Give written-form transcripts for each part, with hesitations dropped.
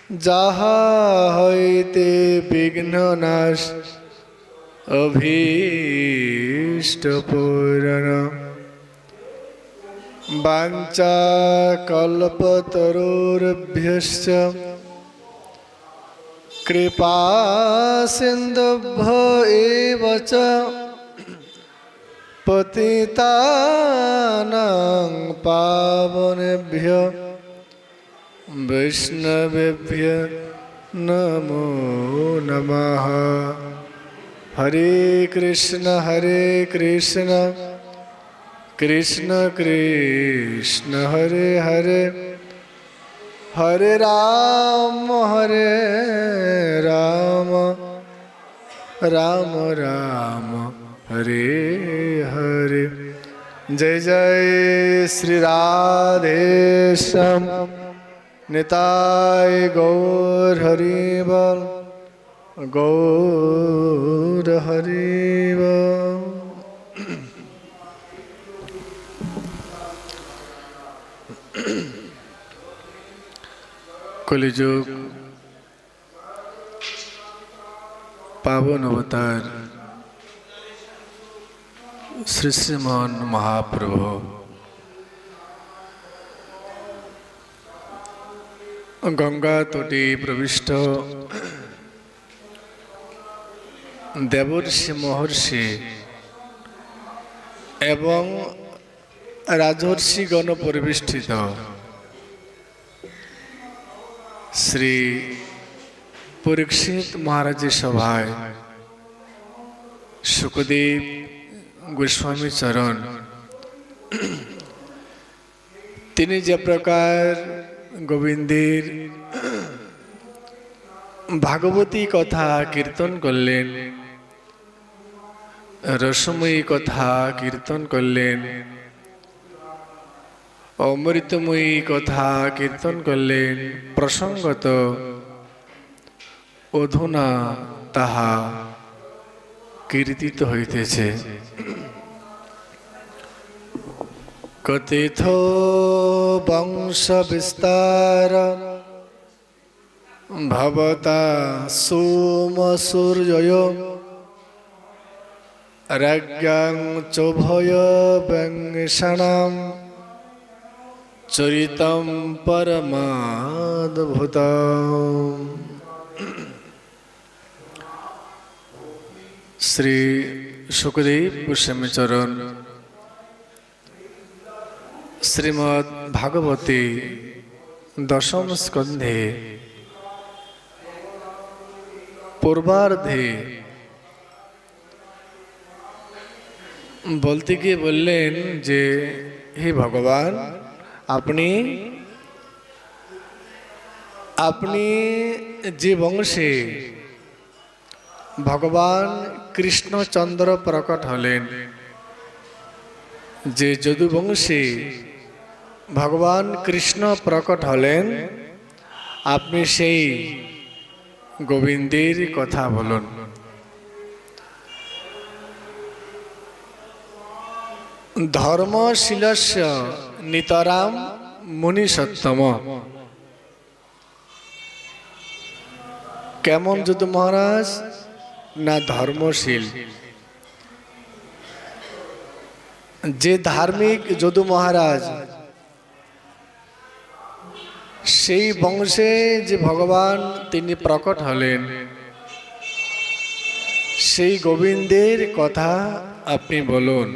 যাহা হইতে বিঘ্ন নাশ অভীষ্ট পূরণ বাঞ্ছা কল্পতরুর্ভ্যশ্চ কৃপা সিন্ধুভ্যো এব চ পতিতানাং পাবনেভ্যো বৈষ্ণবেভ্যো নমো নমঃ। হরে কৃষ্ণ কৃষ্ণ কৃষ্ণ হরে হরে, হরে রাম রাম রাম হরে হরে। জয় জয় শ্রী রাধে শ্যাম নিতাই গৌর হরি বল, গৌর হরি বল। কলিযুগ পাবন অবতার শ্রী শ্রীমান মহাপ্রভু গঙ্গা তটে প্রবিষ্ট দেবর্ষি মহর্ষি এবং রাজর্ষিগণ পরিবেষ্টিত শ্রী পরীক্ষিত মহারাজের সভায় সুখদেব গোস্বামী চরণ তিনি যে প্রকার গোবিন্দের ভাগবতী কথা কীর্তন করলেন, রসময়ী কথা কীর্তন করলেন, অমৃতময়ী কথা কীর্তন করলেন, প্রসঙ্গত অধুনা তাহা কীর্তিত হইতেছে। কথিত বংশ বিস্তার ভবতা সোম সূর্যয় রাজ্ঞাং চোভয় ব্যংষণাম চরিতম পরমাদ্ভুতম। শ্রী সুখদেব গোস্বামী চরণ শ্রীমদ্ ভাগবতী দশম স্কন্ধে পূর্বার্ধে বলতে গিয়ে বললেন যে হে ভগবান, আপনি যে বংশে ভগবান কৃষ্ণচন্দ্র প্রকট হলেন, যে যদুবংশে ভগবান কৃষ্ণ প্রকট হলেন, আপনি সেই গোবিন্দের কথা বলুন। ধর্মশীলস্য নিতরাম মুনি সত্তম। কেমন যদু মহারাজ? না ধর্মশীল। যে ধার্মিক যদু মহারাজ, সেই বংশে যে ভগবান তিনি প্রকট হলেন, সেই গোবিন্দের কথা আপনি বলুন।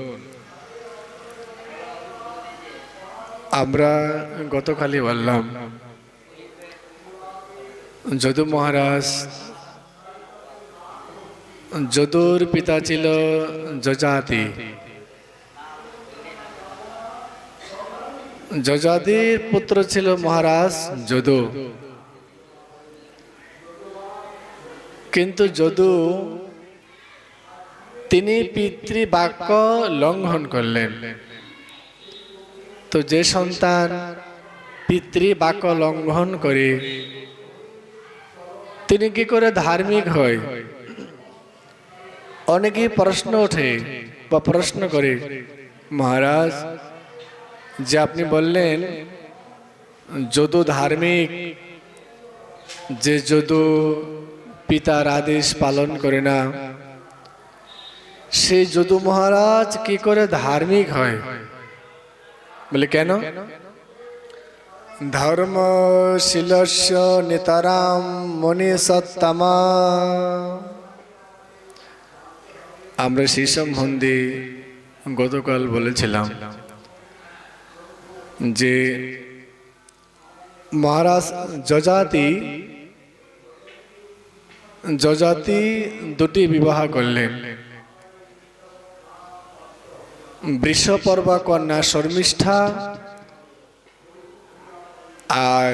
আমরা গতকালই বললাম যদু মহারাজ, যদুর পিতা ছিল যজাতি, যজাতির পুত্র ছিল মহারাজ যদু। কিন্তু যদু তিনি পিতৃবাক্য লঙ্ঘন করলেন। তো যে সন্তান পিতৃবাক্য লঙ্ঘন করে তিনি কি করে ধার্মিক হয়? অনেকেই প্রশ্ন ওঠে বা প্রশ্ন করে, মহারাজ যে আপনি বললেন যদু ধার্মিক, যে যদু পিতার আদেশ পালন করে না, সেই যদু মহারাজ কি করে ধার্মিক হয়? বলে কেন? ধর্মশীলস্য নিতরাম মনীষোত্তমা। আমরা সেই সম্বন্ধে গতকাল বলেছিলাম যে মহারাজ যজাতি দুটি বিবাহ করলেন। বৃষপর্বা কন্যা শর্মিষ্ঠা আর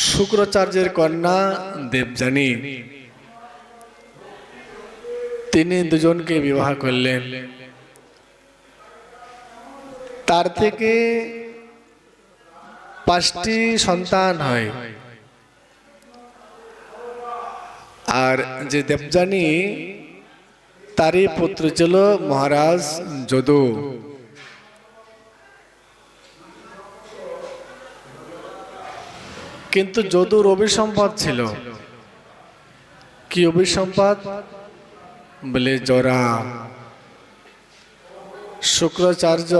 শুক্রাচার্যের কন্যা দেবযানী, তিনি দুজনকে বিবাহ করলেন। তার থেকে 5টি সন্তান হয়। আর যে দেবযানী, তারই পুত্র ছিল মহারাজ যদু। কিন্তু যদুর অভিসম্পাদ ছিল। কি অভিসম্পাদ? বলে জরা। শুক্রাচার্য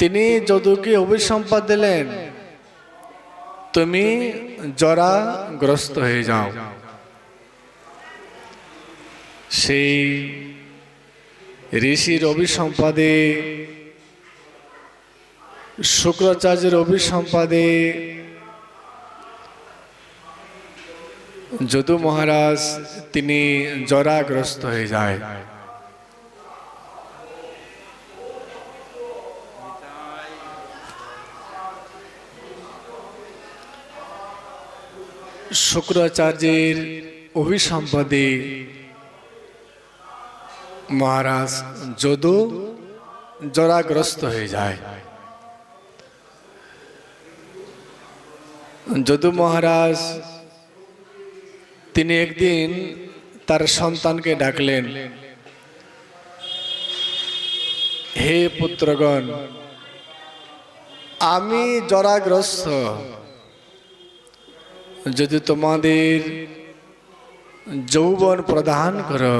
তিনি যদুকে অভিসম্পাদ দিলেন, তুমি জরাগ্রস্ত হয়ে যাও। সেই ঋষির অভিসম্পাদে, শুক্রাচার্যের অভিসম্পাদে যদু মহারাজ তিনি জরাগ্রস্ত হয়ে যায়। শুক্রাচার্যের অভিসম্পাদে মহারাজ যদু জরাগ্রস্ত হয়ে যায়। যদু মহারাজ তিনি একদিন তার সন্তানকে ডাকলেন, হে পুত্রগণ, আমি জরাগ্রস্ত, যদি তোমাদের যৌবন প্রদান করো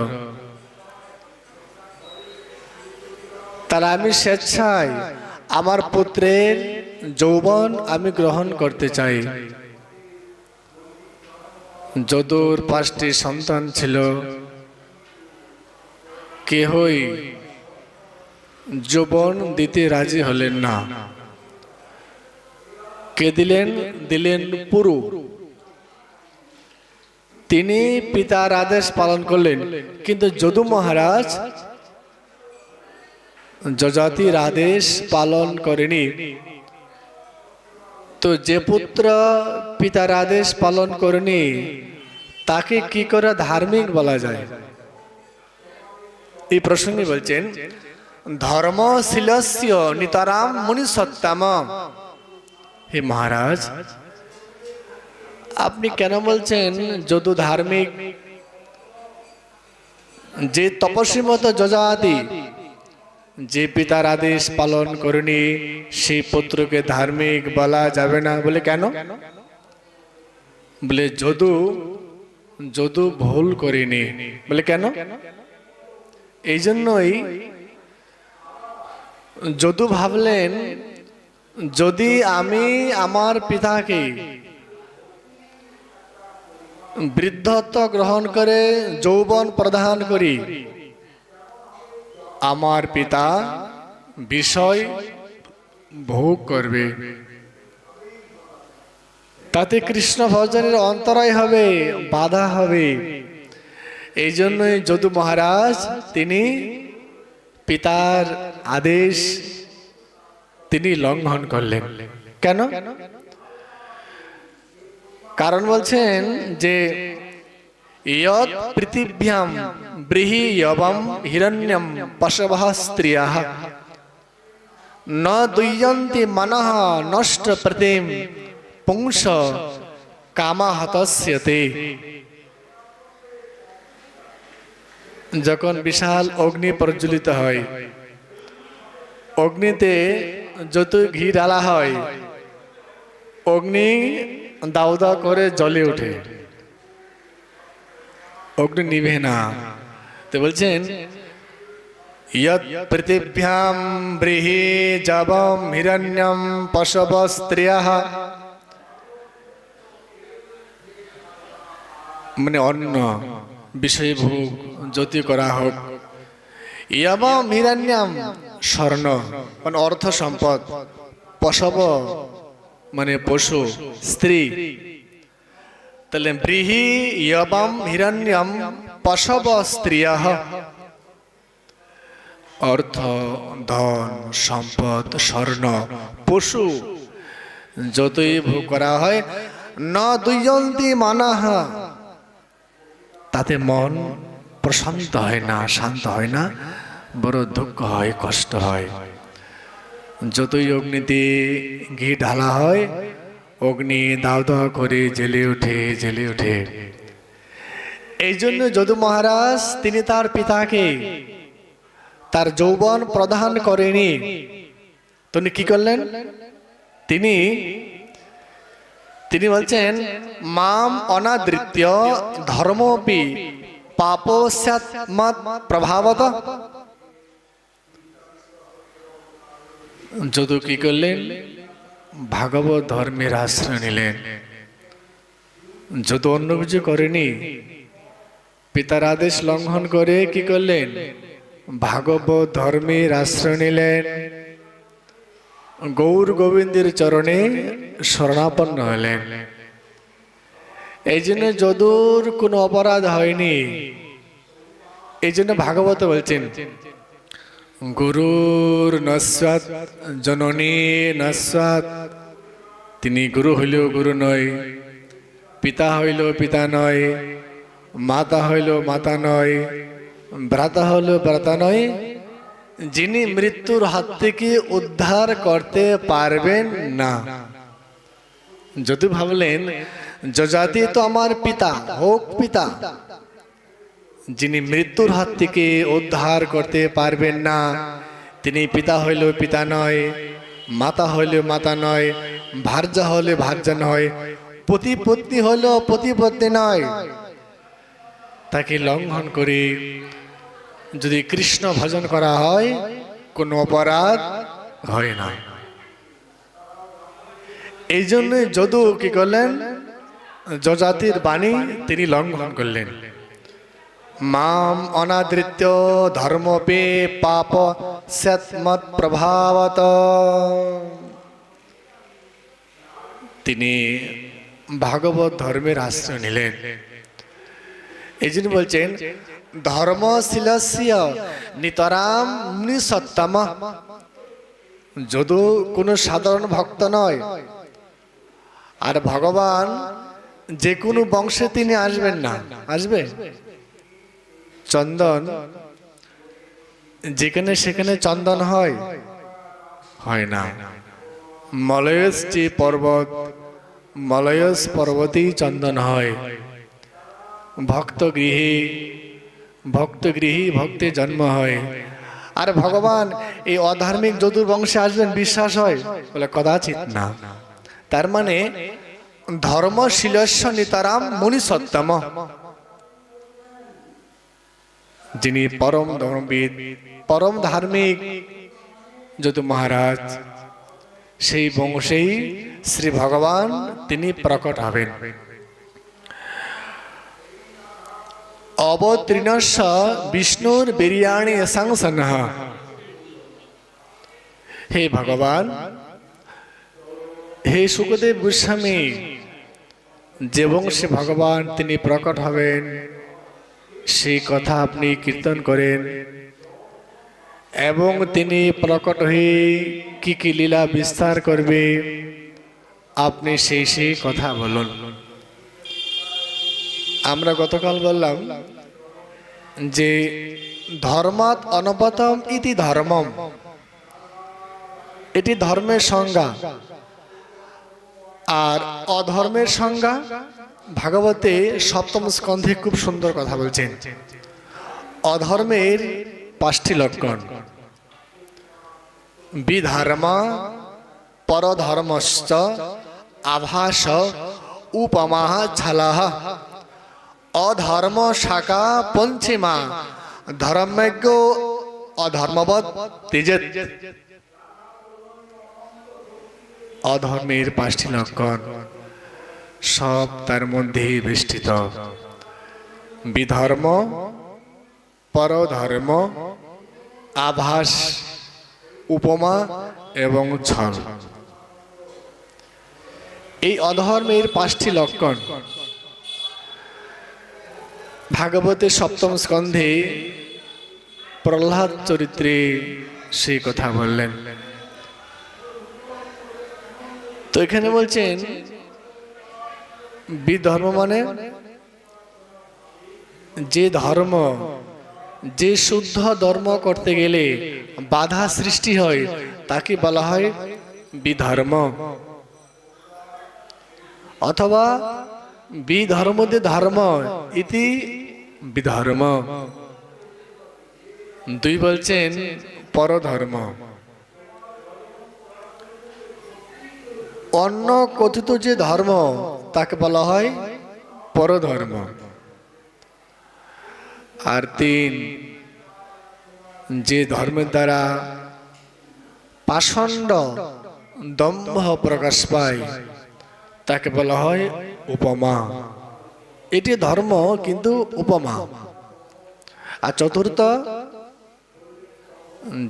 তাহলে আমি স্বেচ্ছায় আমার পুত্রের যৌবন আমি গ্রহণ করতে চাই। যদুর 5টি সন্তান ছিল, কেহই যৌবন দিতে রাজি হলেন না। কে দিলেন? দিলেন পুরু। তিনি পিতার আদেশ পালন করলেন, কিন্তু যদু মহারাজ যজাতির আদেশ পালন করেনি। তো যে পুত্র পিতার আদেশ পালন করেনি তাকে কি করে ধার্মিক বলা যায়? এই প্রসঙ্গে বলছেন, ধর্মশীলস্য নিতরাম মনীষোত্তম। হে মহারাজ, আপনি কেন বলছেন যদু ধার্মিক? যে তপস্বী মতো যজাতি, যে পিতার আদেশ পালন করেনি, সেই পুত্রকে ধার্মিক বলা যাবে না। বলে কেন? বলে যদু ভুল করেনি। বলে কেন? এই জন্যই যদু ভাবলেন, যদি আমি আমার পিতাকে বৃদ্ধত্ব গ্রহণ করে যৌবন প্রদান করি, আমার পিতা বিষয় ভোগ করবে, তাতে কৃষ্ণ ভজনের অন্তরায় হবে, বাধা হবে। এই জন্যই যদু মহারাজ তিনি পিতার আদেশ তিনি লঙ্ঘন করলেন। কেন? কারণ বলছেন যে ইয়ৎ পৃথিব্যাম ব্রীহি যবম হিরণ্যম পশবঃ স্ত্রিয়ঃ ন দুয়ন্তি মনঃ নষ্ট প্রতিম পুংস কামাহতস্যতে। যখন বিশাল অগ্নি প্রজ্বলিত হয়, অগ্নিতে যত ঘি ঢালা হয়, অগ্নি দাউ দাউ করে জ্বলে ওঠে, অগ্নি নিভে না। তো বলছেন ইয়ৎ পৃথিভ্যাম ব্রীহি জাবম হিরণ্যম পশব স্ত্রিয়ঃ, মানে অন্য বিষয়ভোগ যদি করা হোক, ইয়াবম হিরণ্যম স্বর্ণ মানে অর্থ সম্পদ, পশব মানে পশু, স্ত্রী। তাহলে ব্রীহি ইয়াবম হিরণ্যম পশব স্ত্রিয়ঃ, অর্থ ধন সম্পদ স্বর্ণ পশু যতই ভোগ করা হয়, ন দুয়ন্তি মানহ, তাতে মন প্রশান্ত হয় না, শান্ত হয় না, বড় দুঃখ হয়, কষ্ট হয়। যতই অগ্নিতে ঘি ঢালা হয়, অগ্নি দাউ দাউ করে জ্বলে ওঠে, জ্বলে ওঠে। এই জন্য যদু মহারাজ তিনি তার পিতাকে তার যৌবন প্রদান করেনি। তিনি কি করলেন? তিনি বলছেন মাম অনাদৃত্য ধর্মপি পাপস্যাৎ মৎ প্রভাবত। যদু কি করলেন? ভাগবত ধর্মের আশ্রয় নিলেন। যদু অন্য কিছু করেনি, পিতার আদেশ লঙ্ঘন করে কি করলেন? ভাগবত ধর্মের আশ্রয় নিলেন, গৌর গোবিন্দের চরণে শরণাপন্ন হলেন। এই জন্য যদুর কোনো অপরাধ হয়নি। এই জন্য ভাগবত বলছেন গুরুর নস্যাৎ জননী নস্যাৎ, তিনি গুরু হইলেও গুরু নয়, পিতা হইলেও পিতা নয়, মাতা হইলেও মাতা নয়, ভ্রাতা হইলেও ভ্রাতা নয়, যিনি মৃত্যুর হাত থেকে উদ্ধার করতে পারবেন না। যদি ভাবলেন যজাতি তো আমার পিতা, হোক পিতা, যিনি মৃত্যুর হাত থেকে উদ্ধার করতে পারবেন না, তিনি পিতা হইলেও পিতা নয়, মাতা হইলেও মাতা নয়, ভার্যা হলে ভার্যা নয়, পতিপত্নী হলেও পতিপত্নী নয়। তাকে লঙ্ঘন করে যদি কৃষ্ণ ভজন করা হয়, কোনো অপরাধ হয় না। এই জন্য যদু কি করলেন? যজাতির বাণী তিনি লঙ্ঘন করলেন। মাম অনাদৃত্য ধর্মপে পাপ স্যাৎ প্রভাবত, তিনি ভাগবত ধর্মের আশ্রয় নিলেন। এই জন্য বলছেন ধর্মশীলস্য নিতরাম মুনিসত্তম। যদু কোনো সাধারণ ভক্ত নয়, আর ভগবান যে কোনো বংশে তিনি আসবেন না। আসবে চন্দন যেখানে সেখানে চন্দন হয়? হয় না। মলয়স যে পর্বত, মলয়স পর্বতেই চন্দন হয়। ভক্ত গৃহে ভক্তের জন্ম হয়। আর ভগবান এই অধার্মিক যদুর বংশে আসবেন বিশ্বাস হয়? বলে কদাচিৎ না। তার মানে ধর্মশীলস্য নিতরাম মুনিসত্তম, যিনি পরম ধর্মবিদ, পরম ধার্মিক যদু মহারাজ, সেই বংশেই শ্রী ভগবান তিনি প্রকট হবেন। অবতীর্ণস্য বিষ্ণুর বীর্যাণি সংসন্নঃ। হে ভগবান, হে সুখদেব গোস্বামী, যে বংশে ভগবান তিনি প্রকট হবেন সেই কথা আপনি কীর্তন করেন, এবং তিনি প্রকট হয়ে কি কি লীলা বিস্তার করবে আপনি সেই কথা বলুন। আমরা গতকাল বললাম যে ধর্মাৎ অনবতম ইতি ধর্মম, এটি ধর্মের সংজ্ঞা। আর অধর্মের সংজ্ঞা ভাগবতে সপ্তম স্কন্ধে খুব সুন্দর কথা বলছেন। অধর্মের 5টি লক্ষণ: বিধর্ম, পরধর্মশ্চ, আভাস উপমা ঝালহ অধর্ম শাখা পঞ্চিমা ধর্মজ্ঞ অধর্মবৎ তেজেত। অধর্মের 5টি লক্ষণ সব তার মধ্যেই বেষ্টিত। বিধর্ম, পরধর্ম, আভাস, উপমা এবং ছল। এই অধর্মের 5টি লক্ষণ ভাগবতের 7ম স্কন্ধে প্রহ্লাদ চরিত্রে সেই কথা বললেন। তো এখানে বলছেন বিধর্ম মানে যে ধর্ম, যে শুদ্ধ ধর্ম করতে গেলে বাধা সৃষ্টি হয় তাকে বলা হয় বিধর্ম, অথবা বিধর্ম যে ধর্ম ইতি বিধর্ম। 2 বলছেন পরধর্ম, অন্য কথিত যে ধর্ম তাকে বলা হয় পরধর্ম। আর 3 যে ধর্মের দ্বারা পাষণ্ড দম্ভ প্রকাশ পায় তাকে বলা হয় উপমা। এটি ধর্ম কিন্তু উপমা। আর 4র্থ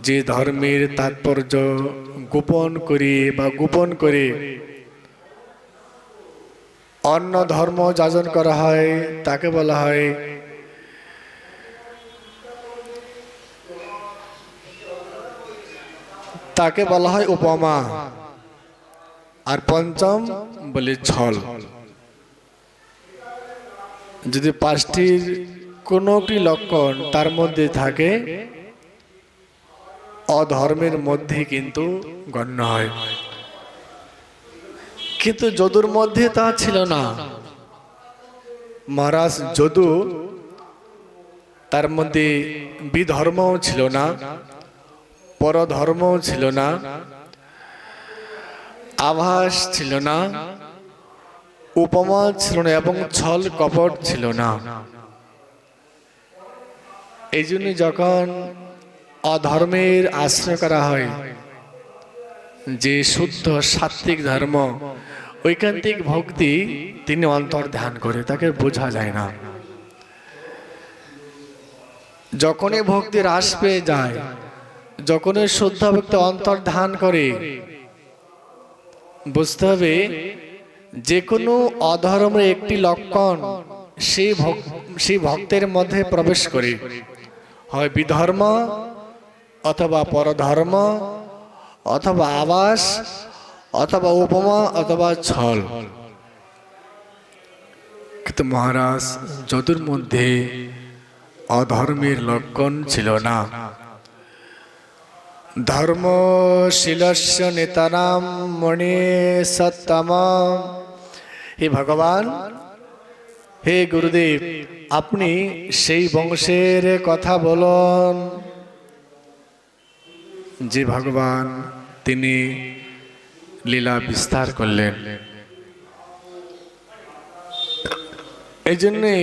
যে ধর্মের তাৎপর্য গোপন করে অন্য ধর্ম যাজন করা হয় তাকে বলা হয় উপমা। আর 5ম বলে ছল। যদি 5টির কোনো একটি লক্ষণ তার মধ্যে থাকে অধর্মের মধ্যে কিন্তু গণ্য হয়। কিন্তু যদুর মধ্যে তা ছিল না। মহারাজ যদু তার মধ্যে বিধর্মও ছিল না, পরধর্মও ছিল না, আভাস ছিল না, উপমা ছিল না এবং ছল কপট ছিল না। এই জন্য যখন অধর্মের আশ্রয় করা হয়, যে শুদ্ধ সাত্বিক ধর্ম ঐকান্তিক ভক্তি তিনি অন্তর ধ্যান করে, তাকে বোঝা যায় না। যখনই ভক্তি হ্রাস পেয়ে যায়, যখনই শুদ্ধ ভক্তি অন্তর ধ্যান করে, বুঝতে হবে যে কোনো অধর্মের একটি লক্ষণ সেই ভক্তের মধ্যে প্রবেশ করে, হয় বিধর্ম অথবা পরধর্ম অথবা আভাস অথবা উপমা অথবা ছল। কিন্তু মহারাজ যদুর মধ্যে অধর্মের লক্ষণ ছিল না। ধর্মশীলস্য নেতানাম মণি সত্তম। হে ভগবান, হে গুরুদেব, আপনি সেই বংশের কথা বলুন যে ভগবান তিনি লীলা বিস্তার করলেন। এই জন্যে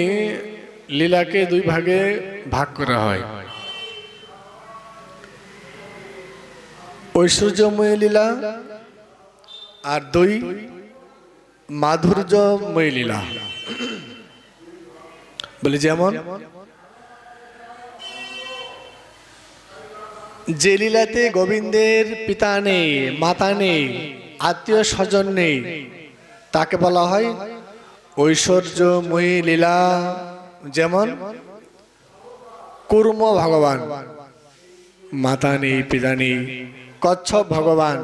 লীলাকে 2 ভাগে ভাগ করা হয়। ঐশ্বর্যময় লীলা আর 2 মাধুর্যময় লীলা। বলে যেমন যে লীলাতে গোবিন্দের পিতা নেই, মাতা নেই, আত্মীয় স্বজন নেই, তাকে বলা হয় ঐশ্বর্যময়ী লীলা। যেমন কুর্ম ভগবান, মাতা নেই, পিতা নেই। কচ্ছপ ভগবান,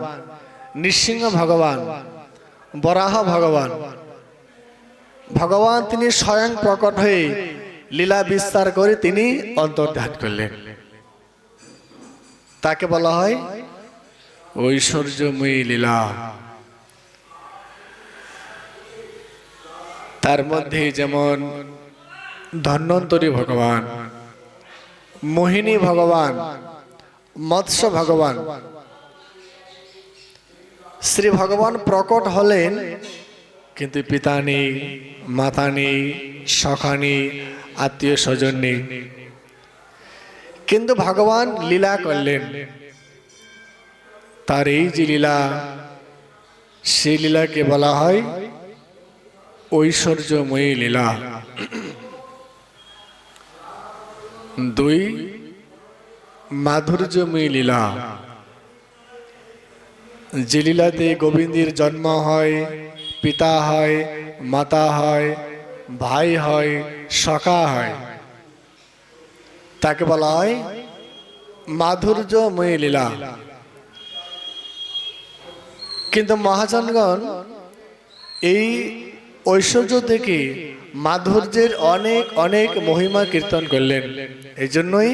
নৃসিংহ ভগবান, বরাহ ভগবান। ভগবান তিনি স্বয়ং প্রকট হয়ে লীলা বিস্তার করে তিনি অন্তর্ধান করলেন, তাকে বলা হয় ঐশ্বর্যময়ী লীলা। তার মধ্যে যেমন ধন্বন্তরী ভগবান, মোহিনী ভগবান, মৎস্য ভগবান, শ্রী ভগবান প্রকট হলেন, কিন্তু পিতা নেই, মাতা নেই, সখা নেই, আত্মীয় স্বজন নেই। কিন্তু ভগবান লীলা করলেন। তার এই যে লীলা, সেই লীলাকে বলা হয় ঐশ্বর্যময়ী লীলা। দুই, মাধুর্যময়ী লীলা। যে লীলাতে গোবিন্দের জন্ম হয়, পিতা হয়, মাতা হয়, ভাই হয়, সখা হয়, তাকে বলা হয় মাধুর্যময়ী লীলা। কিন্তু মহাজনগণ এই ঐশ্বর্য থেকে মাধুর্যের অনেক অনেক মহিমা কীর্তন করলেন। এই জন্যই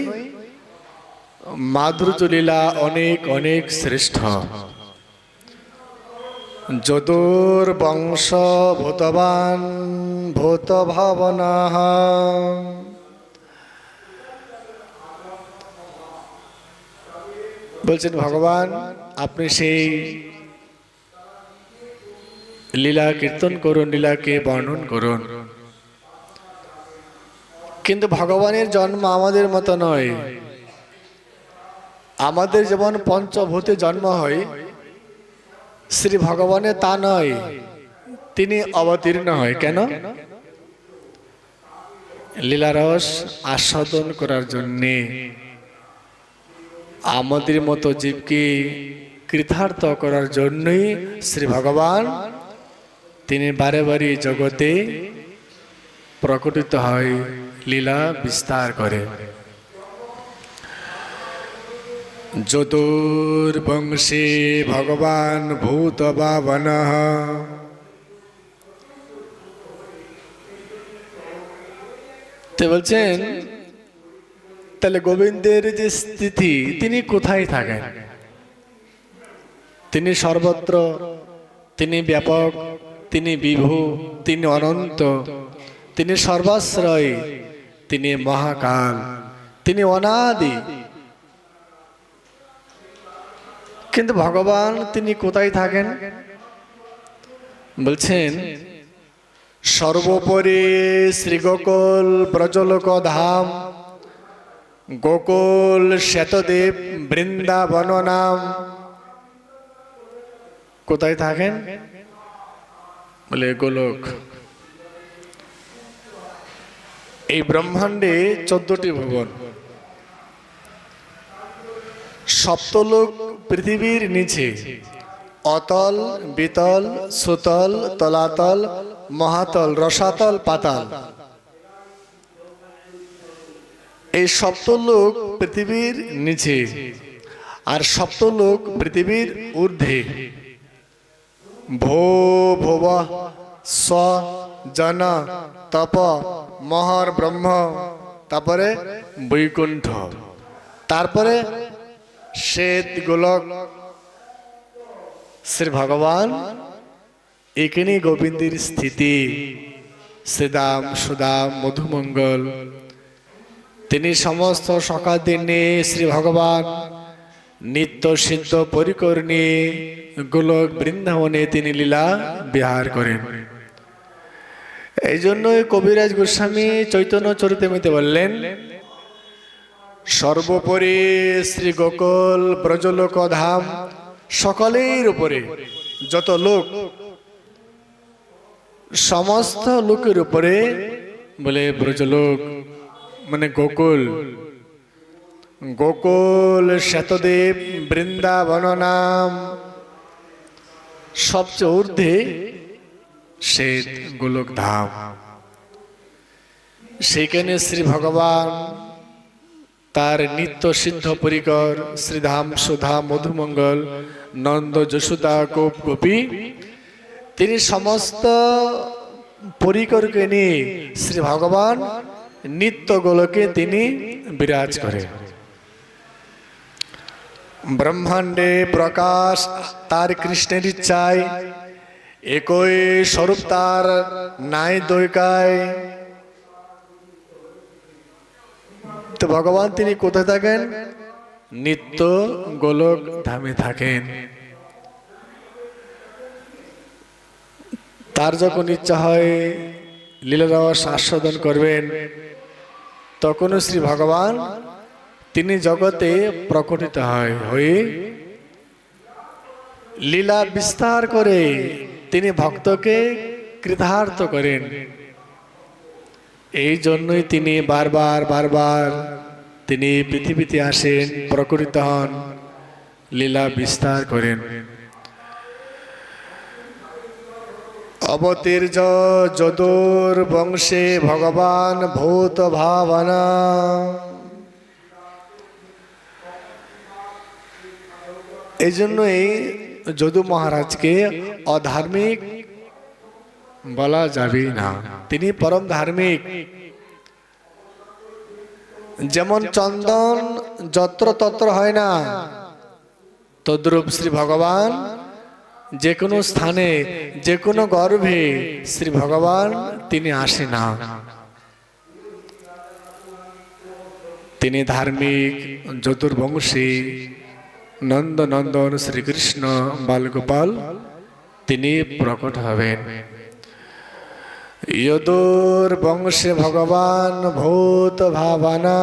মাধুর্য লীলা অনেক অনেক শ্রেষ্ঠ। যদুর বংশ ভূতবান ভূত ভাবনা, বলছেন ভগবান আপনি সেই লীলা কীর্তন করুন, লীলাকে বর্ণন করুন। কিন্তু ভগবানের জন্ম আমাদের মতো নয়। আমাদের যেমন পঞ্চভূতে জন্ম হয়, শ্রী ভগবানের তা নয়। তিনি অবতীর্ণ হয় কেন? লীলারস আস্বাদন করার জন্যে, আমাদের মতো জীবকে কৃতার্থ করার জন্যই শ্রী ভগবান তিনি বারে বারে জগতে প্রকটিত হয়, লীলা বিস্তার করে। যদুর বংশে ভগবান ভূত ভাবন, তো বলছেন তাহলে গোবিন্দের যে স্থিতি, তিনি কোথায় থাকেন? তিনি সর্বত্র, তিনি ব্যাপক, তিনি বিভু, তিনি অনন্ত, তিনি সর্বাশ্রয়, তিনি মহাকাল, তিনি অনাদি। কিন্তু ভগবান তিনি কোথায় থাকেন? বলছেন সর্বোপরি শ্রী গোকুল ব্রজলোক ধাম, গোকুল শ্বেতদেব বৃন্দাবন নাম। কোথায় থাকেন? বলে গোলক। এই ব্রহ্মাণ্ডে 14টি ভুবন, সপ্তলোক পৃথিবীর নিচে, অতল, বিতল, সুতল, তলাতল, মহাতল, রসাতল, পাতাল। এই সপ্তলোক পৃথিবীর নিচে, আর সপ্তলোক পৃথিবীর ঊর্ধ্বে। ভো ভুব স জন তপ মহর ব্রহ্ম, তারপরে বৈকুণ্ঠ, তারপরে শ্বেত গোলক। শ্রী ভগবান এখানে গোবিন্দের স্থিতি। শ্রীদাম সুদাম মধুমঙ্গল, তিনি সমস্ত সখাদের নিয়ে শ্রী ভগবান নিত্য সিদ্ধ পরিকর নিয়ে গোলক বৃন্দাবনে তিনি লীলা বিহার করেন। এই জন্য কবিরাজ গোস্বামী চৈতন্য চরিতামৃতে বললেন সর্বোপরি শ্রী গোকুল ব্রজলোক ধাম, সকলের উপরে যত লোক, সমস্ত লোকের উপরে বলে ব্রজলোক মানে গোকুল। গোকুল শ্বেতদেব বৃন্দাবন নাম, সবচেয়ে ঊর্ধ্বে শ্বেত গোলক ধাম। সেখানে শ্রী ভগবান তার নিত্য সিদ্ধ পরিকর শ্রীধাম সুধা মধুমঙ্গল নন্দ যশোদা গোপ গোপী, তিনি সমস্ত পরিকরকে নিয়ে শ্রী ভগবান নিত্য গোলকে তিনি বিরাজ করে। ব্রহ্মাণ্ডে প্রকাশ তার কৃষ্ণের ইচ্ছায়, একই স্বরূপ তার নাই দ্বৈকায়। তো ভগবান তিনি কোথায় থাকেন? নিত্য গোলক ধামে থাকেন। তার যখন ইচ্ছা হয় লীলারস আস্বাদন করবেন, তখন শ্রী ভগবান তিনি জগতে প্রকটিত হয়ে লীলা বিস্তার করে তিনি ভক্তকে কৃতার্থ করেন। এই জন্যই তিনি বারবার তিনি পৃথিবীতে আসেন, প্রকটিত হন, লীলা বিস্তার করেন। অবতীর্য যদুর বংশে ভগবান ভূত ভাবনা। এই জন্যই যদু মহারাজকে অধার্মিক বলা যাবে না, তিনি পরম ধার্মিক। যেমন চন্দন যত্র তত্র হয় না, তদ্রূপ শ্রী ভগবান যে কোনো স্থানে যে কোনো গর্ভে শ্রী ভগবান তিনি আসে না। তিনি ধার্মিক যদুর্বংশী নন্দ নন্দন শ্রীকৃষ্ণ বালগোপাল তিনি প্রকট হবেন। যদুর বংশে ভগবান ভূত ভাবনা।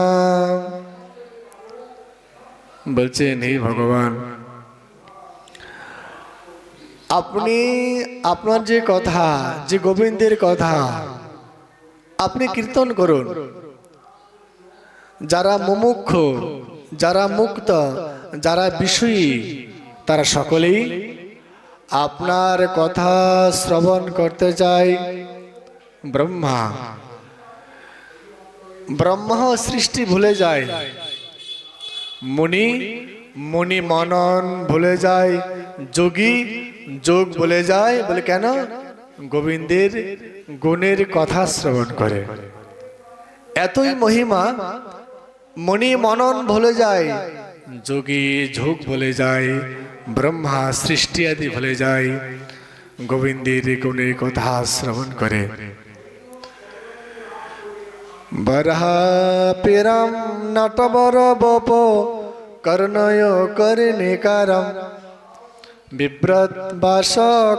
বলছেন হে ভগবান, আপনি আপনার যে কথা, যে গোবিন্দের কথা আপনি কীর্তন করুন। যারা মুমুক্ষ, যারা মুক্ত, যারা বিষয়ী, তারা সকলেই আপনার কথা শ্রবণ করতে চায়। ব্রহ্মা সৃষ্টি ভুলে যায়, মুনি মনন ভুলে যায়, যোগী যোগ ভুলে যায়। বলে কেন? গোবিন্দের গুণের কথা শ্রবণ করে। এতই মহিমা, মুনি মনন ভুলে যায়, যোগী যোগ ভুলে যায়, ব্রহ্মা সৃষ্টি আদি ভুলে যায়, গোবিন্দের গুণের কথা শ্রবণ করে। বরহা পিরম নটবর বপ কর্ণয় কর্ণিকারম বিব্রত বাস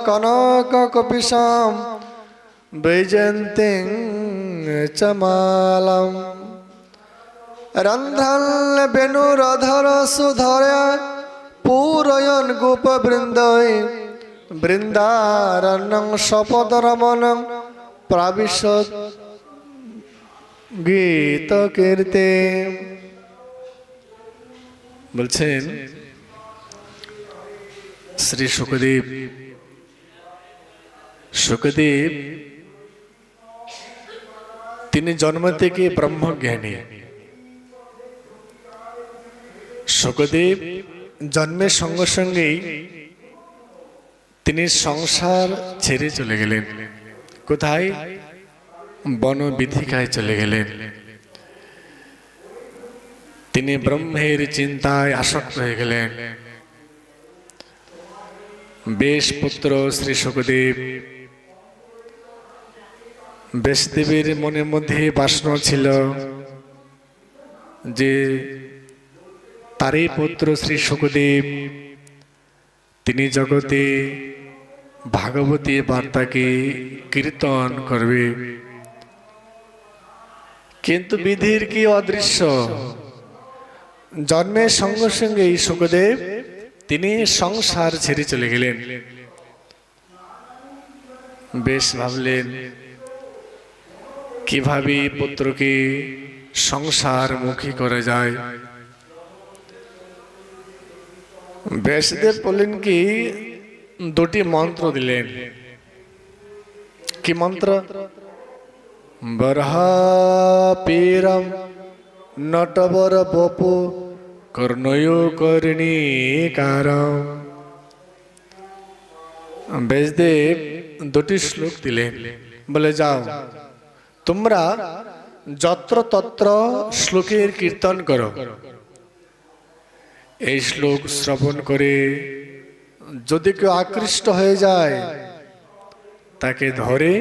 কনক কপিশাম বৈজন্তিং চমালম রন্ধ্রল বেণুরধর সুধরা পূরয়ন গোপ বৃন্দয় বৃন্দারণ্যং সপদরমণং প্রাবিশত গীত কীর্তে। বলছেন শ্রী সুখদেব তিনি জন্ম থেকে ব্রহ্মজ্ঞানী। সুখদেব জন্মের সঙ্গে সঙ্গেই তিনি সংসার ছেড়ে চলে গেলেন। কোথায়? বনবিথিকায় চলে গেলেন। তিনি ব্রহ্মের চিন্তায় আসক্ত হয়ে গেলেন। বেশ পুত্র শ্রী সুখদেব, ব্যাসদেবের মনের মধ্যে বাসনা ছিল যে তারই পুত্র শ্রী সুখদেব তিনি জগতে ভাগবতী বার্তাকে কীর্তন করবে। কিন্তু বিধির কি অদৃশ্য, জন্মের সঙ্গে সঙ্গেই সুখদেব তিনি সংসার ছেড়ে চলে গেলেন। বেশ ভাবলেন কিভাবে পুত্রকে সংসার মুখী করা যায়। ব্যাসদেব বললেন কি, দুটি মন্ত্র দিলেন। কি মন্ত্র? বরহা পীরম নটবর বপু কর্ণয় কর্ণিকারম। ব্যাসদেব দুটি শ্লোক দিলেন। বলে যাও তোমরা যত্র তত্র শ্লোকের কীর্তন করো। এই শ্লোক শ্রবণ করে যদি কেউ আকৃষ্ট হয়ে যায় তাকে ধরে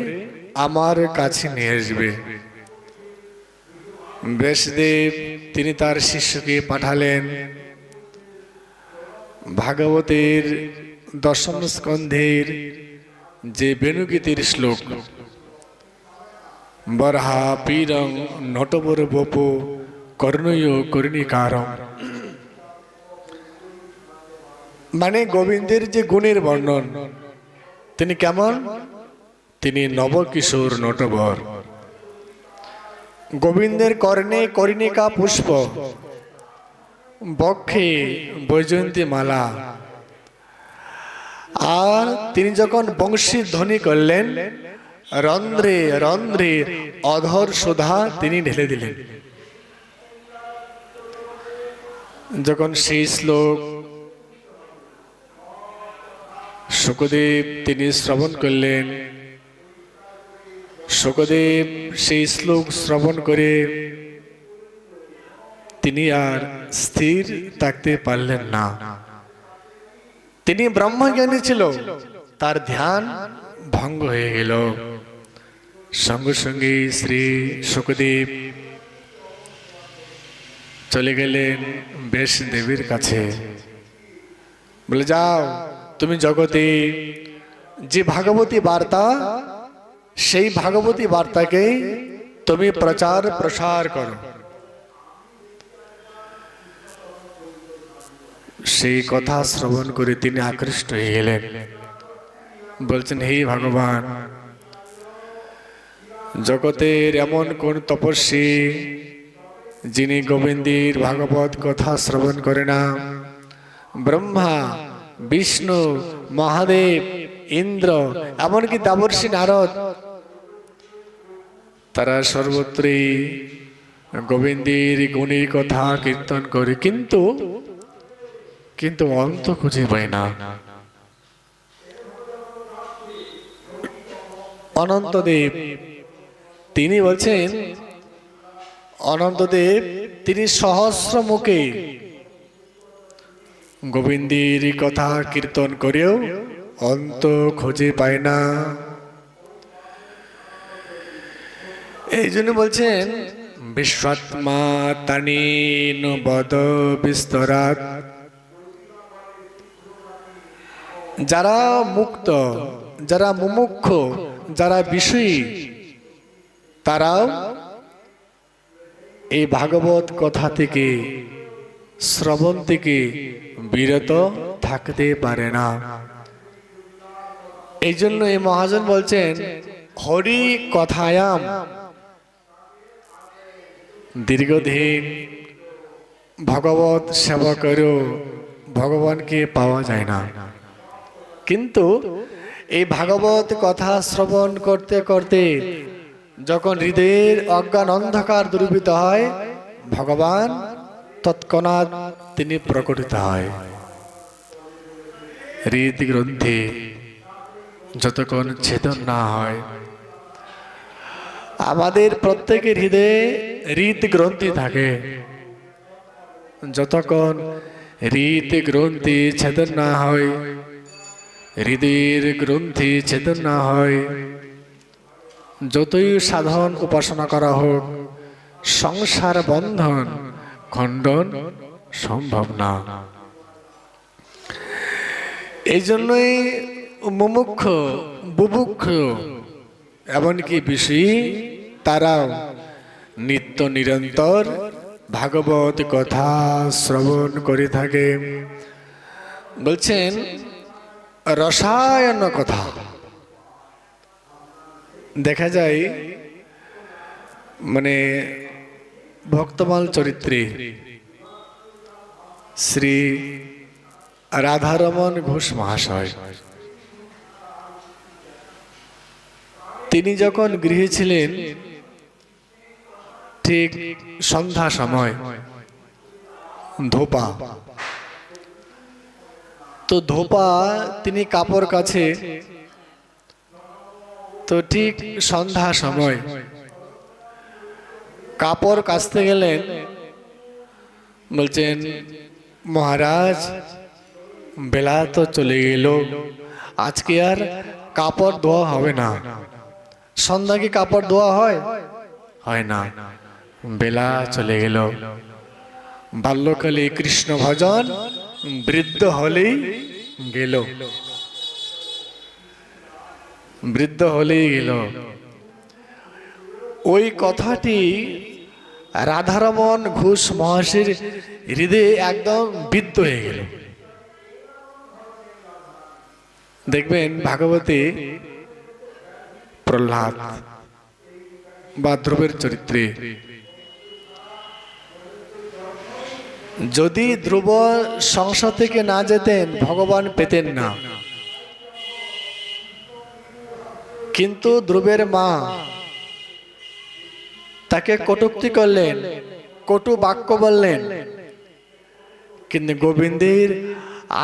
আমার কাছে নিয়ে আসবে। ব্যাসদেব তিনি তার শিষ্যকে পাঠালেন। ভাগবতের দশম স্কন্ধের যে বেণুগীতির শ্লোক, বরহা পীরং নটবর বপ কর্ণয় কর্ণিকারম, মানে গোবিন্দের যে গুণের বর্ণন, তিনি কেমন? তিনি নবকিশোর নটবর। গোবিন্দের কর্ণে কর্ণিকা পুষ্প, বক্ষে বৈজয়ন্তী মালা, আর তিনি যখন বংশী ধ্বনি করলেন, রন্ধ্রে রন্ধ্রে অধর সুধা তিনি ঢেলে দিলেন। যখন সেই শ্লোক শুকদেব তিনি শ্রবণ করলেন, শুকদেব সেই শ্লোক শ্রবণ করে তিনি আর স্থির থাকতে পারলেন না। তিনি ব্রহ্মজ্ঞানী ছিল, তার ধ্যান ভঙ্গ হয়ে গেল। সঙ্গে সঙ্গে শ্রী শুকদেব চলে গেলেন বেশ দেবীর কাছে। বলে, যাও তুমি জগতে যে ভাগবতী বার্তা, সেই ভাগবতী বার্তাকে তুমি প্রচার প্রসার করো। সেই কথা শ্রবণ করে তিনি আকৃষ্ট হয়ে গেলেন। বলছেন, হে ভগবান, জগতের এমন কোন তপস্বী যিনি গোবিন্দের ভাগবত কথা শ্রবণ করে না? ব্রহ্মা, বিষ্ণু, মহাদেব, ইন্দ্র, এমনকি দেবর্ষি নারদ, তারা সর্বত্রই গোবিন্দের গুণের কথা কীর্তন করে, কিন্তু অন্ত খুঁজে পায় না। অনন্তদেব তিনি বলছেন, অনন্তদেব তিনি সহস্র মুখে গোবিন্দের কথা কীর্তন করেও অন্ত খুঁজে পায় না। এই জন্য বলছেন, বিশ্বত্মা তানিন বদ বিস্তরাত, যারা মুক্ত, যারা মুমুক্ষ, যারা বিষয়ী, তারাও এই ভাগবত কথা থেকে, শ্রবণ থেকে বিরত থাকতে পারে না। এই জন্য এই মহাজন বলছেন, হরি কথায়াম, দীর্ঘদিন ভগবত সেবা করেও ভগবানকে পাওয়া যায় না। কিন্তু এই ভাগবত কথা শ্রবণ করতে করতে যখন হৃদয়ের অজ্ঞান অন্ধকার দূরীভূত হয়, ভগবান তৎক্ষণাৎ তিনি প্রকটিত হয়। হৃদ গ্রন্থে যতক্ষণ ছেদন না হয়, আমাদের প্রত্যেকের হৃদয়ে হৃদ গ্রন্থি থাকে, যতক্ষণ হৃদ গ্রন্থি ছেদন না হয়, হৃদয়ের গ্রন্থি ছেদন না হয়, যতই সাধন উপাসনা করা হোক, সংসার বন্ধন খণ্ডন সম্ভব না। এই জন্যই মুমুক্ষ, বুভুক্ষ, এমনকি বিষয়ী, তারাও নিত্য নিরন্তর ভাগবত কথা শ্রবণ করে থাকে। বলছেন, রসায়ন কথা দেখা যায়, মানে ভক্তমাল চরিত্রে শ্রী রাধারমণ ঘোষ মহাশয়, তিনি যখন গৃহে ছিলেন, ঠিক সন্ধ্যা সময় ধোপা, তো ধোপা তিনি কাপড় কাছে, তো ঠিক সন্ধ্যা সময় কাপড় কাচতে গেলেন। বলছেন, মহারাজ বেলা তো চলে গেল, আজকে আর কাপড় ধোয়া হবে না। সন্ধ্যা কি কাপড় ধোয়া হয়? হয় না, বেলা চলে গেল। বাল্যকালে কৃষ্ণ ভজন, বৃদ্ধ হলেই গেল। বৃদ্ধ হলেই গেল। ওই কথাটি রাধারমণ ঘোষ মহাশয়ের হৃদয়ে একদম বিদ্ধ হয়ে গেল। দেখবেন ভাগবতে প্রহ্লাদ বা ধ্রুবের চরিত্রে যদি ধ্রুব সংসার থেকে না যেতেন ভগবান পেতেন না, কিন্তু ধ্রুবের মা তাকে কটূক্তি করলেন, কটু বাক্য বললেন, কিন্তু গোবিন্দের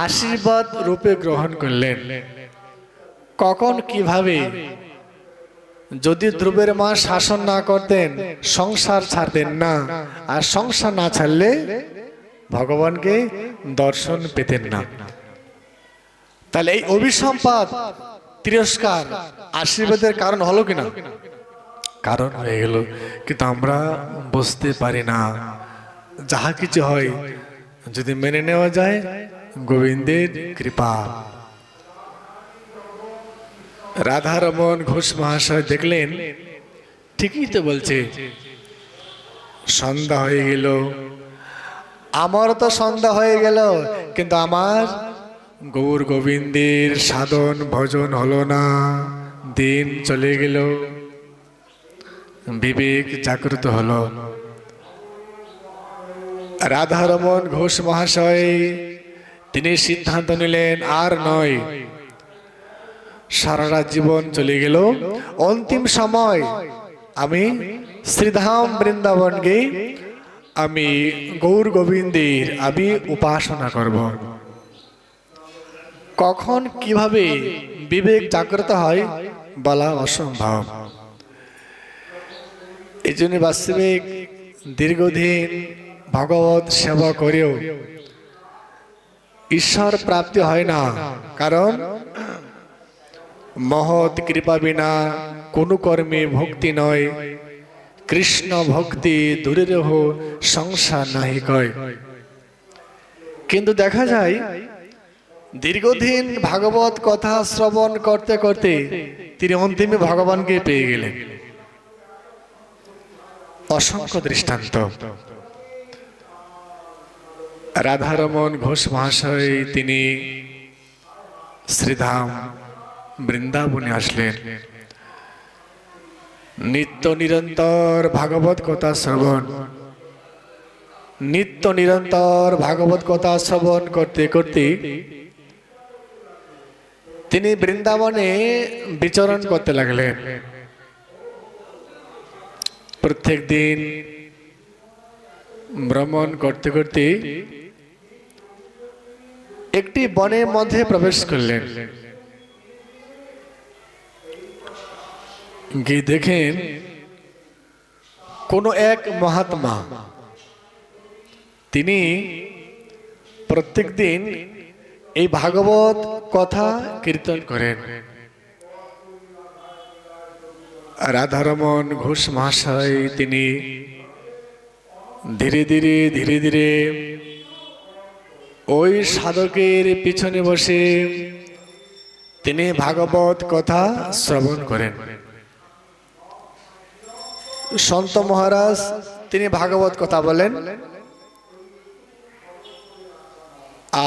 আশীর্বাদ রূপে গ্রহণ করলেন। কখন কিভাবে যদি ধ্রুবের মা শাসন না করতেন সংসার ছাড়তেন না, আর সংসার না ছাড়লে ভগবানকে দর্শন পেতেন না। তাহলে এই অভিসম্পাত তিরস্কার আশীর্বাদের কারণ হলো কিনা? কারণ হয়ে গেল। কিন্তু আমরা বুঝতে পারি না, যাহা কিছু হয় যদি মেনে নেওয়া যায় গোবিন্দের কৃপা। রাধারমণ ঘোষ মহাশয় দেখলেন ঠিকই তো বলছে, সন্ধ্যা হয়ে গেল, আমার তো সন্ধ্যা হয়ে গেল, কিন্তু আমার গৌর গোবিন্দের সাধন ভজন হলো না, দিন চলে গেল। বিবেক জাগ্রত হলো। রাধারমণ ঘোষ মহাশয় তিনি সিদ্ধান্ত নিলেন আর নয়, সারাটা জীবন চলে গেল, অন্তিম সময় আমি শ্রীধাম বৃন্দাবনকে আমি গৌর গোবিন্দের আমি উপাসনা করব। কখন কিভাবে বিবেক জাগ্রত হয় বলা অসম্ভব। এই জন্য বাস্তবিক দীর্ঘদিন ভগবত সেবা করেও ঈশ্বর প্রাপ্তি হয় না, কারণ মহৎ কৃপা বিনা কোনো কর্মে ভক্তি নয়, কৃষ্ণ ভক্তি দূরে রহ সংসার নাহি কয়। কিন্তু দেখা যায় দীর্ঘদিন ভাগবত কথা শ্রবণ করতে করতে তিনি অন্তিমে ভগবানকে পেয়ে গেলেন। অসংখ্য দৃষ্টান্ত। রাধারমণ ঘোষ মহাশয় তিনি শ্রীধাম বৃন্দাবনে আসলেন। নিত্য নিরন্তর ভাগবত কথা শ্রবণ, নিত্য নিরন্তর ভাগবত কথা শ্রবণ করতে করতে তিনি বৃন্দাবনে বিচরণ করতে লাগলেন। প্রত্যেক দিন ভ্রমণ করতে করতে একটি বনের মধ্যে প্রবেশ করলেন। গিয়ে দেখেন কোন এক মহাত্মা, তিনি প্রত্যেক দিন এই ভাগবত কথা কীর্তন করেন। রাধারমণ ঘোষ মহাশয় তিনি ধীরে ধীরে ধীরে ধীরে ওই সাধকের পিছনে বসে তিনি ভাগবত কথা শ্রবণ করেন। সন্ত মহারাজ তিনি ভাগবত কথা বলেন,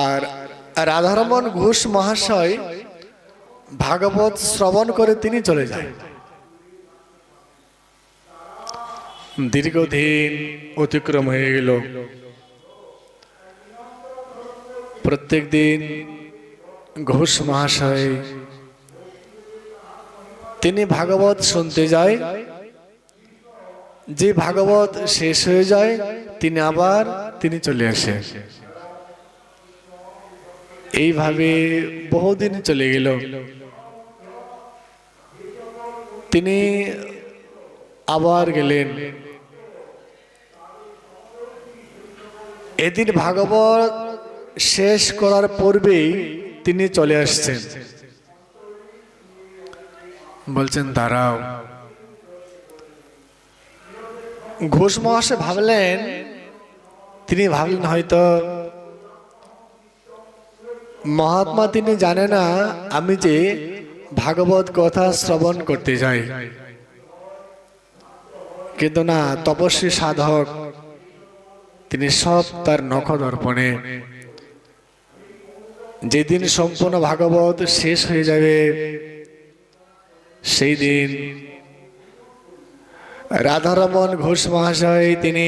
আর রাধারমণ ঘোষ মহাশয় ভাগবত শ্রবণ করে তিনি চলে যায়। দীর্ঘদিন অতিক্রম হয়ে গেল। প্রত্যেক দিন ঘোষ মহাশয় তিনি ভাগবত শুনতে যায়, যে ভাগবত শেষ হয়ে যায় তিনি আবার তিনি চলে আসেন। এইভাবে বহুদিন চলে গেল। তিনি আবার গেলেন। এদিন ভাগবত শেষ করার পূর্বেই তিনি চলে আসছেন। বলছেন দাঁড়াও। ঘোষ মহাশয় ভাবলেন, তিনি ভাবলেন হয়তো মহাত্মা তিনি জানে না আমি যে ভাগবত কথা শ্রবণ করতে যায়, কিন্তু না, তপস্বী সাধক তিনি সব তার নখদর্পণে। যেদিন সম্পূর্ণ ভাগবত শেষ হয়ে যাবে সেই দিন রাধারমণ ঘোষ মহাশয় তিনি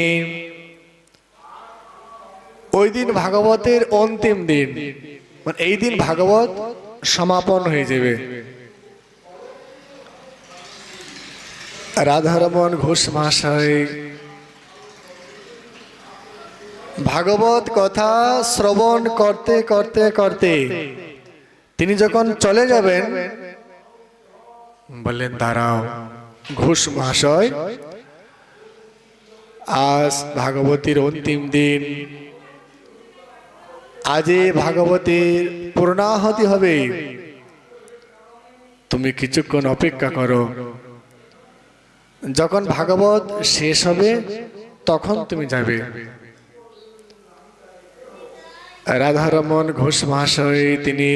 ওই দিন ভাগবতের অন্তিম দিন, মানে এই দিন ভাগবত সমাপন হয়ে যাবে। রাধারমণ ঘোষ মহাশয় ভাগবত কথা শ্রবণ করতে করতে করতে তিনি যখন চলে যাবেন, বললেন দাঁড়াও ঘোষ মহাশয়, আজ ভাগবতীর অন্তিম দিন, আজই ভাগবতীর পূর্ণাহুতি হবে, তুমি কিছুক্ষণ অপেক্ষা করো, যখন ভাগবত শেষ হবে তখন তুমি যাবে। রাধারমণ ঘোষ মহাশয় তিনি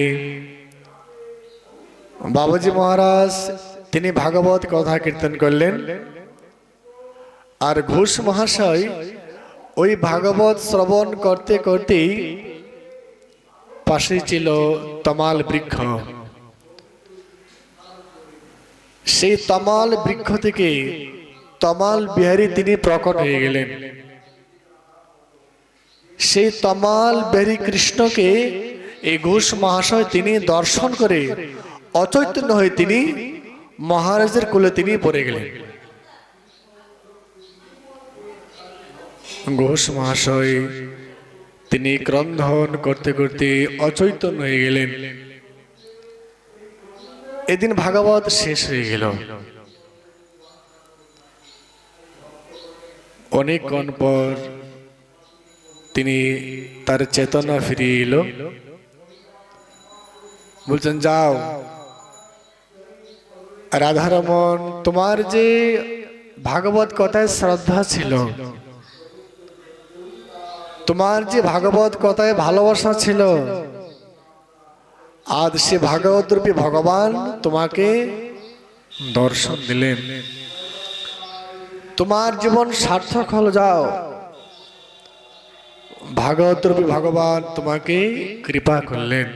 বাবাজি মহারাজ তিনি ভাগবত কথা কীর্তন করলেন, আর ঘোষ মহাশয় ওই ভাগবত শ্রবণ করতে করতেই পাশে ছিল তমাল বৃক্ষ। সেই তমাল বৃক্ষ থেকে তমাল বিহারী তিনি প্রকট হয়ে গেলেন। সেই তমাল বিহারী কৃষ্ণকে এই ঘোষ মহাশয় তিনি দর্শন করে অচৈতন্য হয়ে তিনি মহারাজের কোলে তিনি পড়ে গেলেন। ঘোষ মহাশয় তিনি ক্রন্দন করতে করতে অচৈতন্য হয়ে গেলেন। এদিন ভাগবত শেষ হয়ে গেল। অনেকক্ষণ পর তিনি তার চেতনা ফিরিয়ে এলো, বলছেন যাও রাধারমণ, তোমার যে ভাগবত কথায় শ্রদ্ধা ছিল, তোমার যে ভাগবত কথায় ভালোবাসা ছিল, আজ সে ভাগবত রূপী ভগবান তোমাকে দর্শন দিলেন, তোমার জীবন সার্থক হলো, যাও ভাগবত রূপী ভগবান তোমাকে কৃপা করলেন।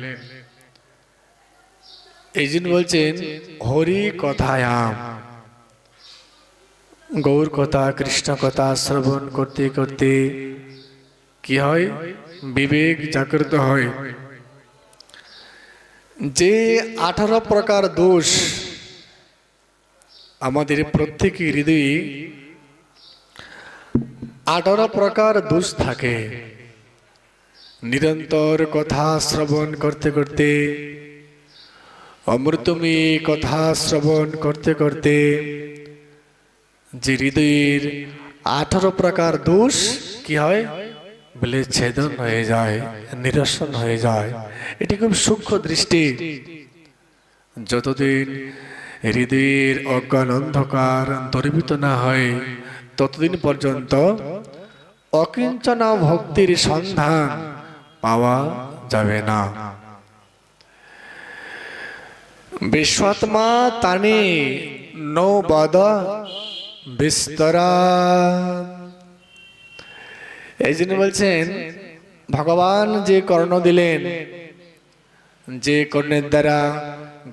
এই জন্য বলছেন হরি কথায়াম, গৌর কথা কৃষ্ণ কথা শ্রবণ করতে করতে কি হয়, বিবেক জাগ্রত হয়। যে 18 প্রকার দোষ আমাদের প্রত্যেকের হৃদয়ে 18 প্রকার দোষ থাকে, নিরন্তর কথা শ্রবণ করতে করতে, অমৃতমী কথা শ্রবণ করতে করতে যে হৃদয়ের 18 প্রকার দোষ কি হয় বলে ছেদন হয়ে যায়, নিরসন হয়ে যায়। এটি খুব সূক্ষ্ম দৃষ্টি। যতদিন হৃদয়ের অজ্ঞান অন্ধকার দূরীভূত না হয় ততদিন পর্যন্ত অকিঞ্চনা ভক্তির সন্ধান পাওয়া যাবে না। বিশ্বআত্মা তানে নো বাদ বিস্তরা। এই জন্য বলছেন ভগবান যে কর্ণ দিলেন, যে কর্ণের দ্বারা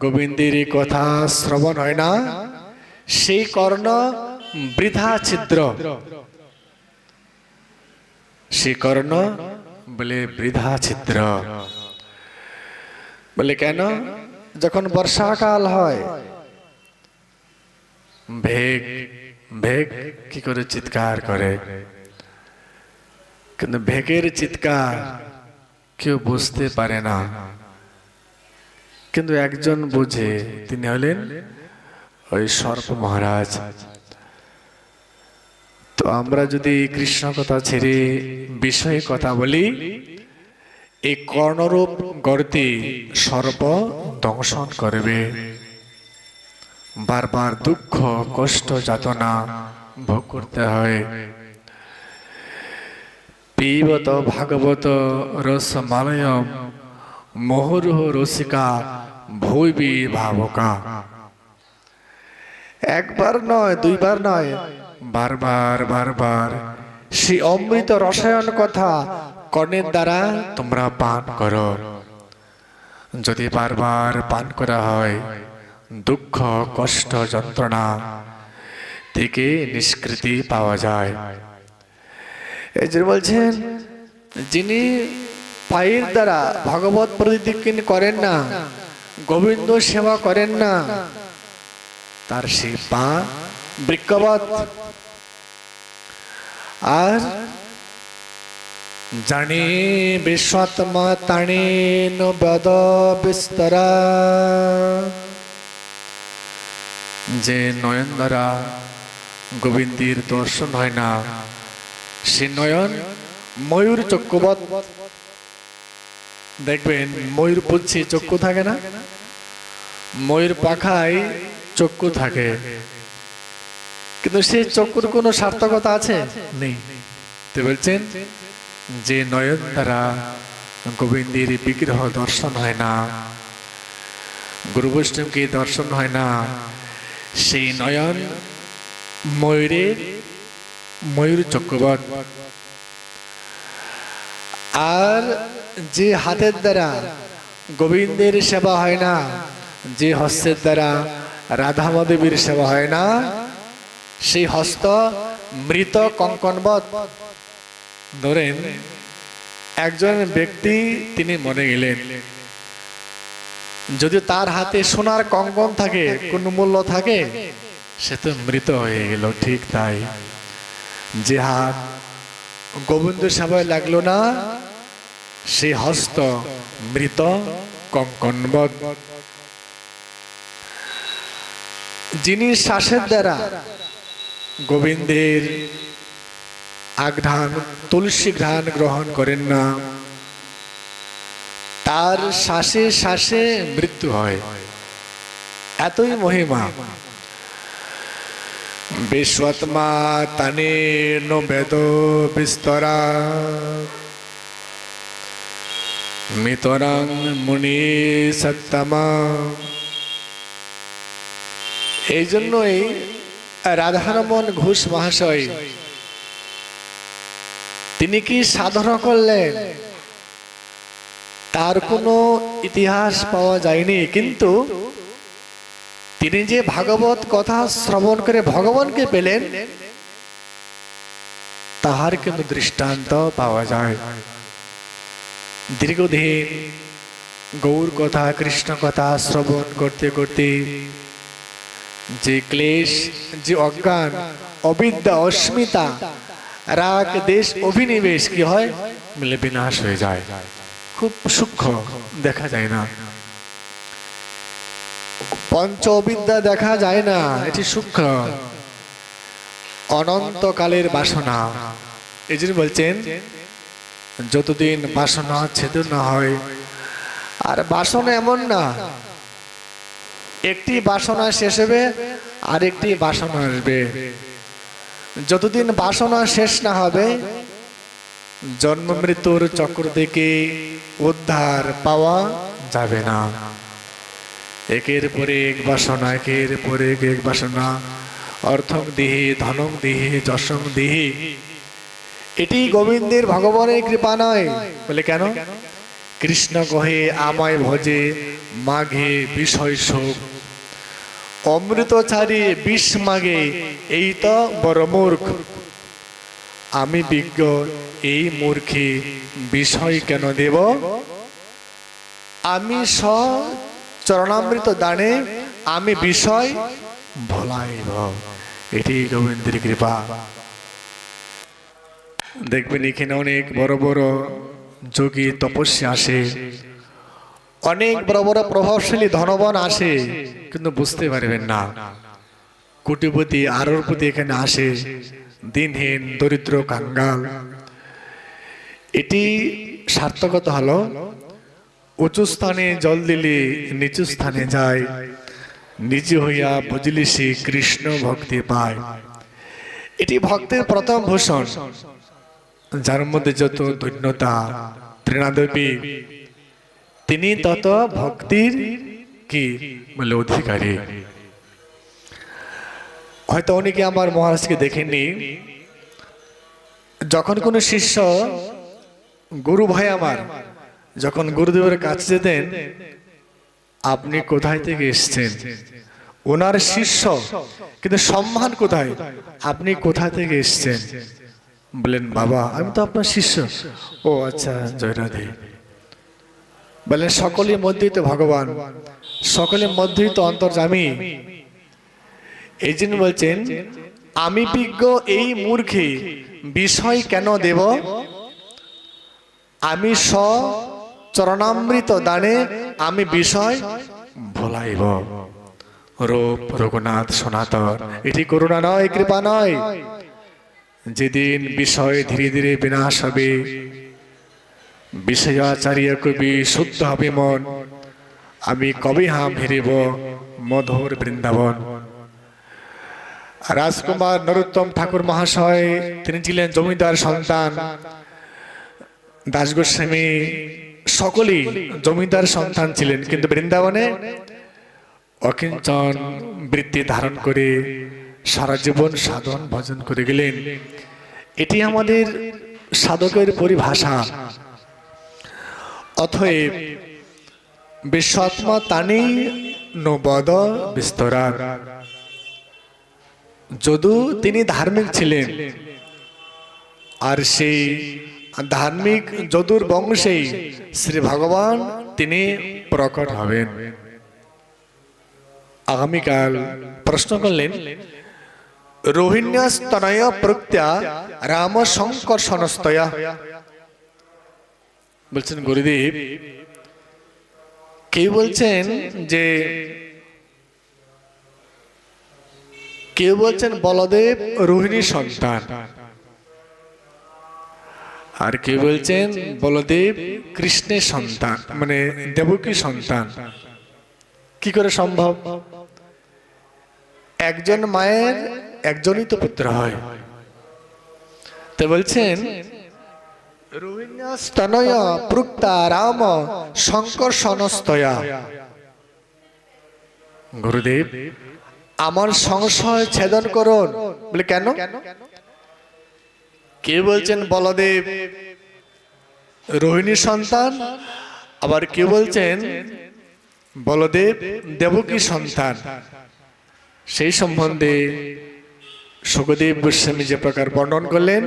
গোবিন্দের কথা শ্রবণ হয় না, সেই কর্ণ বৃথা ছিদ্র। সেই কর্ণ বলে বৃথা ছিদ্র। বলে কেন? যখন বর্ষাকাল হয় ভেগ ভেগ কি করে চিৎকার করে, কিন্তু ভেগের চিৎকার কেউ বুঝতে পারে না, কিন্তু একজন বুঝে, তিনি হলেন ওই সর্প মহারাজ। তো আমরা যদি কৃষ্ণ কথা ছেড়ে বিষয়ে কথা বলি, এই কর্ণরূপ গর্তে সর্প দংশন করবে, বারবার দুঃখ কষ্ট যাতনা ভোগ করতে হয়। পিবত ভাগবত রসমালয়ম মুহুর্মুহু রসিকা ভুবি ভাবকা। একবার নয়, দুইবার নয়, বারবার বারবার সেই অমৃত রসায়ন কথা কর্ণের দ্বারা তোমরা পান করো। যদি বারবার পান করা হয়, দুঃখ কষ্ট যন্ত্রণা থেকে নিষ্কৃতি পাওয়া যায়। এই যে বলছেন, যিনি পায়ের দ্বারা ভগবত প্রতিদিন করেন না, গোবিন্দ সেবা করেন না, তার সেই পা বৃক্ষবৎ। আর জানি বিশ্বত্মা তাণে বেদ বিস্তরা, যে নয়ন দ্বারা গোবিন্দের দর্শন হয় না, সে নয়ন ময়ূর চক্ষুবৎ। দেখবেন ময়ূর পুচ্ছে চক্ষু থাকে না, ময়ূর পাখায় চক্ষু থাকে, কিন্তু সেই চক্ষুর কোনো সার্থকতা আছে নেই। তো বলছেন, যে নয়ন দ্বারা গোবিন্দের বিগ্রহ দর্শন হয় না, গুরু বৈষ্ণবকে দর্শন হয় না, সেই নয়ন ময়ূরের ময়ূর চক্ষুবৎ। আর যে হাতের দ্বারা গোবিন্দের সেবা হয় না, যে হস্তের দ্বারা রাধা মাধবীর সেবা হয় না, সেই হস্ত মৃত কঙ্কণবৎ। ধরেন একজন ব্যক্তি তিনি মরে গেলেন, যদি তার হাতে সোনার কঙ্কন থাকে, কোন মূল্য থাকে, সে তো মৃত হয়ে গেল। ঠিক তাই, যে হাত গোবিন্দ সেবায় লাগলো না, সে হস্ত মৃত কঙ্কণবৎ। যিনি শ্বাসের দ্বারা গোবিন্দের আঘ্রাণ তুলসী ঘ্রাণ গ্রহণ করেন না, তার শ্বাসে শ্বাসে মৃত্যু হয়। এতই মহিমা। বিশ্বত্মা তানে নো বেদ বিস্তরা, মিতরং মুনি সত্তমা। এই জন্যই রাধারমণ ঘোষ মহাশয় তিনি কি সাধনা করলেন, তার কোনো ইতিহাস পাওয়া যায়নি, কিন্তু তিনি যে ভাগবত কথা শ্রবণ করে ভগবানকে পেলেন, তাহার কিন্তু দৃষ্টান্ত পাওয়া যায়। দীর্ঘদিন গৌর কথা কৃষ্ণ কথা শ্রবণ করতে করতে যে ক্লেশ, যে অজ্ঞান, অবিদ্যা, অস্মিতা, রাগ, দেশ, অভিনিবেশ কি হয়, মিলে বিনাশ হয়ে যায়। খুব সূক্ষ্ম, দেখা যায় না। পঞ্চ অবিদ্যা দেখা যায় না, এটি সূক্ষ্ম, অনন্তকালের বাসনা। এই জন্য বলছেন, যতদিন বাসনা ছেদন না হয়। আর বাসনা এমন না, একটি বাসনা শেষ হবে আর একটি বাসনা আসবে। যতদিন বাসনা শেষ না হবে, জন্ম মৃত্যুর চক্র থেকে উদ্ধার পাওয়া যাবে না। একের পরে এক বাসনা, একের পরে এক বাসনা, অর্থং দেহে, ধনং দেহে, যশং দেহে। এটি গোবিন্দের ভগবানের কৃপা নয়। বলে কেন? কৃষ্ণ কহে আমায় ভজে, মাঘে বিষয় শোক, অমৃত ছাড়ি বিষ মাগে, এই তো বড় মূর্খ। আমি বিজ্ঞ, এই মূর্খে বিষয় কেন দেব? আমি স চরণামৃত দানে, আমি বিষয় ভোলাইব। এটি গোবিন্দের কৃপা। দেখবেন এখানে অনেক বড় বড় যোগী তপস্যা আসে, অনেক বড় বড় প্রভাবশালী ধনবান আসে, কিন্তু বুঝতে পারবেন না। কোটিপতি আরবপতি এখানে আসে, দিনহীন দরিদ্র কাঙ্গাল। এটি সার্থকতা হলো, উঁচু স্থানে জল দিলে নিচু স্থানে যায়, নিজে হইয়া বুঝলি সে কৃষ্ণ ভক্তি পায়। এটি ভক্তের প্রথম ভূষণ, যার মধ্যে যত ধন্যতা তৃণাদেবী, তিনি তত ভক্তির কি বলে অধিকারী। হয়তো অনেকে আমার মহারাজকে দেখেননি, যখন কোনো শিষ্য গুরু ভাই আমার যখন গুরুদেবের কাছে যেতেন, আপনি কোথায় থেকে এসছেন, ওনার শিষ্য কিন্তু সম্মান কোথায়, আপনি কোথা থেকে এসছেন, বলেন বাবা আমি তো আপনার শিষ্য। ও আচ্ছা, জয় রাধে। বলেন সকলের মধ্যেই তো ভগবান, সকলের মধ্যেই তো অন্তর্যামী। এই জন্য বলছেন আমি বিজ্ঞ এই মূর্খে বিষয় কেন দেব, আমি চরণামৃত দানে আমি বিষয় ভোলাইব। রূপ রঘুনাথ সনাতন, এটি করুণা নয়, কৃপা নয়। যেদিন বিষয় ধীরে ধীরে বিনাশ হবে, বিষয়াচার্য কবি শুদ্ধ হবে মন, আমি কবে হাম হেরিব মধুর বৃন্দাবন। রাজকুমার নরোত্তম ঠাকুর মহাশয় তিনি ছিলেন জমিদার সন্তান, দাস গোস্বামী সকলেই জমিদার সন্তান ছিলেন, কিন্তু বৃন্দাবনে অকিঞ্চন বৃত্তি ধারণ করে সারা জীবন সাধন ভজন করে গেলেন। এটি আমাদের সাধকের পরিভাষা। অতএব বিশ্বআত্মা তানি নবদ বিস্তরার। যদু তিনি ধার্মিক ছিলেন, আর সেই ধার্মিক যদুর বংশেই শ্রী ভগবান তিনি প্রকট হবেন। আগামীকাল প্রশ্ন করলেন রোহিণ্যস্তনয় প্রত্যা রাম সংকর্ষণস্তয়া। বলছেন গুরুদেব, কেউ বলছেন যে কেউ বলছেন বলদেব রোহিণীর সন্তান, আর কেউ বলছেন বলদেব কৃষ্ণের সন্তান, মানে দেবকী সন্তান। কি করে সম্ভব? একজন মায়ের একজনই তো পুত্র হয়। তো বলছেন রোহিণ্যস্তনয় প্রত্যা রাম সংকর্ষণস্তয়া। গুরুদেব আমার সংশয় ছেদন করুন। বলে কেন? কে বলছেন বলদেব রোহিণীর সন্তান, আবার কে বলছেন বলদেব দেবকী সন্তান। সেই সম্বন্ধে সুখদেব গোস্বামী যে প্রকার বর্ণন করলেন,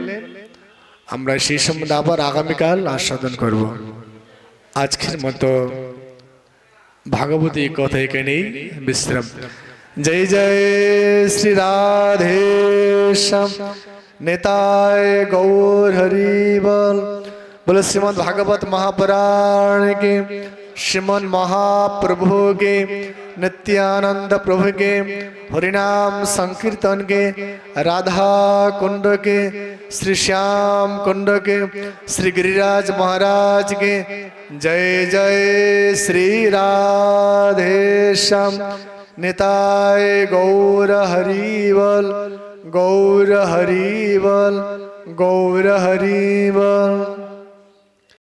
আমরা সেই সম্বন্ধে আবার আগামীকাল আস্বাদন করব। আজকের মতো ভাগবতী কথা এখানেই বিশ্রাম। जय जय श्री राधे श्याम नेताय गौर हरि बोल। बोलो श्रीमद् भागवत महापुराण के, श्रीमद् महाप्रभु के, नित्यानंद प्रभु के हरिनाम संकीर्तन के, राधा कुंड के, श्री श्याम कुंड के, श्री गिरिराज महाराज के। जय जय श्री राधे श्याम निताय गौर हरि बोल। गौर हरि बोल, गौर हरि बोल।